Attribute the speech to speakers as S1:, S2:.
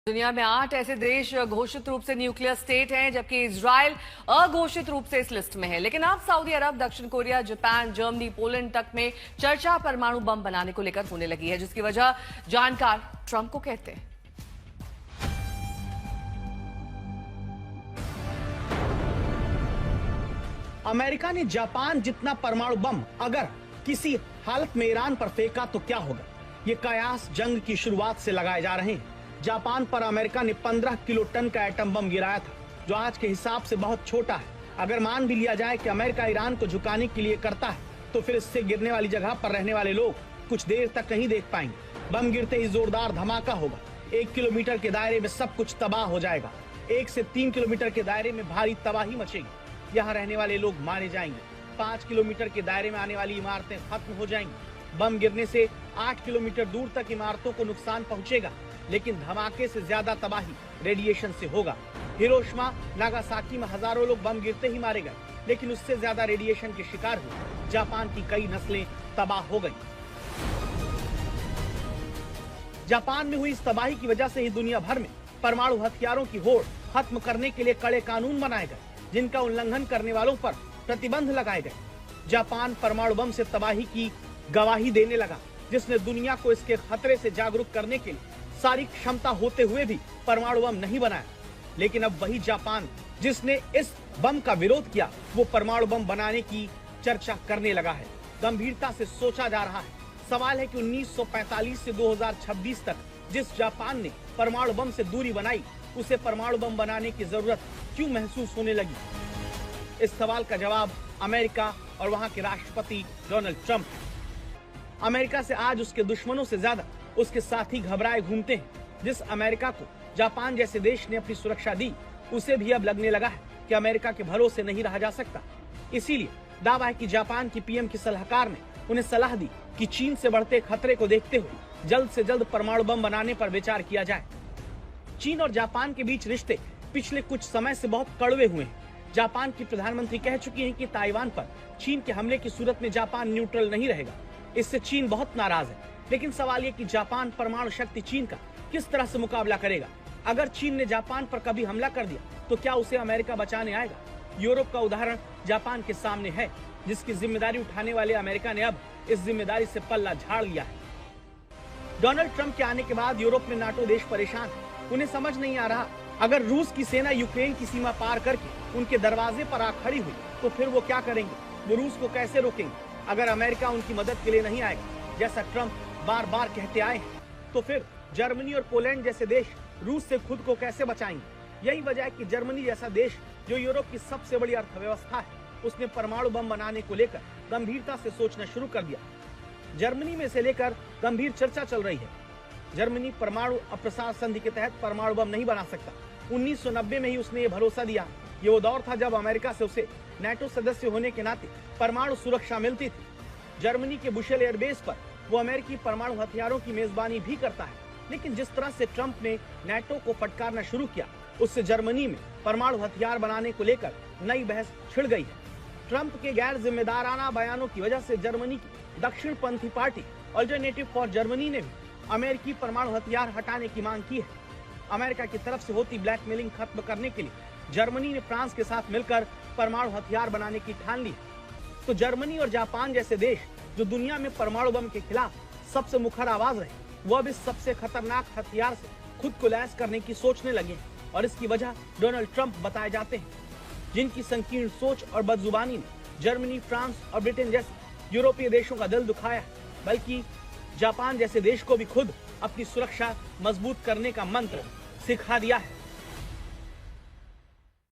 S1: दुनिया में 8 ऐसे देश घोषित रूप से न्यूक्लियर स्टेट हैं, जबकि इजराइल अघोषित रूप से इस लिस्ट में है। लेकिन अब सऊदी अरब, दक्षिण कोरिया, जापान, जर्मनी, पोलैंड तक में चर्चा परमाणु बम बनाने को लेकर होने लगी है, जिसकी वजह जानकार ट्रंप को कहते हैं।
S2: अमेरिका ने जापान जितना परमाणु बम अगर किसी हालत में ईरान पर फेंका तो क्या होगा, ये कयास जंग की शुरुआत से लगाए जा रहे हैं। जापान पर अमेरिका ने 15 किलो टन का एटम बम गिराया था, जो आज के हिसाब से बहुत छोटा है। अगर मान भी लिया जाए कि अमेरिका ईरान को झुकाने के लिए करता है, तो फिर इससे गिरने वाली जगह पर रहने वाले लोग कुछ देर तक नहीं देख पाएंगे। बम गिरते ही जोरदार धमाका होगा। 1 किलोमीटर के दायरे में सब कुछ तबाह हो जाएगा। 1 से 3 किलोमीटर के दायरे में भारी तबाही मचेगी। यहाँ रहने वाले लोग मारे जाएंगे। 5 किलोमीटर के दायरे में आने वाली इमारतें खत्म हो जाएंगी। बम गिरने से 8 किलोमीटर दूर तक इमारतों को नुकसान पहुंचेगा, लेकिन धमाके से ज्यादा तबाही रेडिएशन से होगा। हिरोशिमा, नागासाकी में हजारों लोग बम गिरते ही मारे गए, लेकिन उससे ज्यादा रेडिएशन के शिकार हुए। जापान की कई नस्लें तबाह हो गई। जापान में हुई इस तबाही की वजह से ही दुनिया भर में परमाणु हथियारों की होड़ खत्म करने के लिए कड़े कानून बनाए गए, जिनका उल्लंघन करने वालों पर प्रतिबंध लगाए गए। जापान परमाणु बम से तबाही की गवाही देने लगा, जिसने दुनिया को इसके खतरे से जागरूक करने के लिए सारी क्षमता होते हुए भी परमाणु बम नहीं बनाया। लेकिन अब वही जापान जिसने इस बम का विरोध किया, वो परमाणु बम बनाने की चर्चा करने लगा है। गंभीरता से सोचा जा रहा है। सवाल है कि 1945 से 2026 तक जिस जापान ने परमाणु बम से दूरी बनाई, उसे परमाणु बम बनाने की जरूरत क्यों महसूस होने लगी? इस सवाल का जवाब अमेरिका और वहां के राष्ट्रपति डोनाल्ड ट्रंप। अमेरिका से आज उसके दुश्मनों से ज्यादा उसके साथी घबराए घूमते हैं। जिस अमेरिका को जापान जैसे देश ने अपनी सुरक्षा दी, उसे भी अब लगने लगा है कि अमेरिका के भरोसे नहीं रहा जा सकता। इसीलिए दावा है कि जापान की पीएम की सलाहकार ने उन्हें सलाह दी कि चीन से बढ़ते खतरे को देखते हुए जल्द से जल्द परमाणु बम बनाने पर विचार किया जाए। चीन और जापान के बीच रिश्ते पिछले कुछ समय से बहुत कड़वे हुए हैं। जापान की प्रधानमंत्री कह चुकी हैं कि ताइवान पर चीन के हमले की सूरत में जापान न्यूट्रल नहीं रहेगा। इससे चीन बहुत नाराज है। लेकिन सवाल ये कि जापान परमाणु शक्ति चीन का किस तरह से मुकाबला करेगा? अगर चीन ने जापान पर कभी हमला कर दिया, तो क्या उसे अमेरिका बचाने आएगा? यूरोप का उदाहरण जापान के सामने है, जिसकी जिम्मेदारी उठाने वाले अमेरिका ने अब इस जिम्मेदारी से पल्ला झाड़ लिया है। डोनाल्ड ट्रंप के आने के बाद यूरोप में नाटो देश परेशान है। उन्हें समझ नहीं आ रहा, अगर रूस की सेना यूक्रेन की सीमा पार करके उनके दरवाजे पर आ खड़ी हुई, तो फिर वो क्या करेंगे? वो रूस को कैसे रोकेंगे? अगर अमेरिका उनकी मदद के लिए नहीं आएगा, जैसा ट्रंप बार बार कहते आए हैं, तो फिर जर्मनी और पोलैंड जैसे देश रूस से खुद को कैसे बचाएंगे? यही वजह है कि जर्मनी जैसा देश, जो यूरोप की सबसे बड़ी अर्थव्यवस्था है, उसने परमाणु बम बनाने को लेकर गंभीरता से सोचना शुरू कर दिया। जर्मनी में इसे लेकर गंभीर चर्चा चल रही है। जर्मनी परमाणु अप्रसार संधि के तहत परमाणु बम नहीं बना सकता। 1990 में ही उसने ये भरोसा दिया। ये वो दौर था जब अमेरिका से उसे नाटो सदस्य होने के नाते परमाणु सुरक्षा मिलती थी। जर्मनी के बुशेल एयरबेस पर वो अमेरिकी परमाणु हथियारों की मेजबानी भी करता है। लेकिन जिस तरह से ट्रंप ने नाटो को फटकारना शुरू किया, उससे जर्मनी में परमाणु हथियार बनाने को लेकर नई बहस छिड़ गई है। ट्रंप के गैर जिम्मेदाराना बयानों की वजह से जर्मनी की दक्षिणपंथी पार्टी अल्टरनेटिव फॉर जर्मनी ने भी अमेरिकी परमाणु हथियार हटाने की मांग की है। अमेरिका की तरफ से होती ब्लैकमेलिंग खत्म करने के लिए जर्मनी ने फ्रांस के साथ मिलकर परमाणु हथियार बनाने की ठान ली। तो जर्मनी और जापान जैसे देश, जो दुनिया में परमाणु बम के खिलाफ सबसे मुखर आवाज रहे, वो अब इस सबसे खतरनाक हथियार से खुद को लैस करने की सोचने लगे हैं। और इसकी वजह डोनाल्ड ट्रंप बताए जाते हैं, जिनकी संकीर्ण सोच और बदजुबानी ने जर्मनी, फ्रांस और ब्रिटेन जैसे यूरोपीय देशों का दिल दुखाया है, बल्कि जापान जैसे देश को भी खुद अपनी सुरक्षा मजबूत करने का मंत्र सिखा दिया है।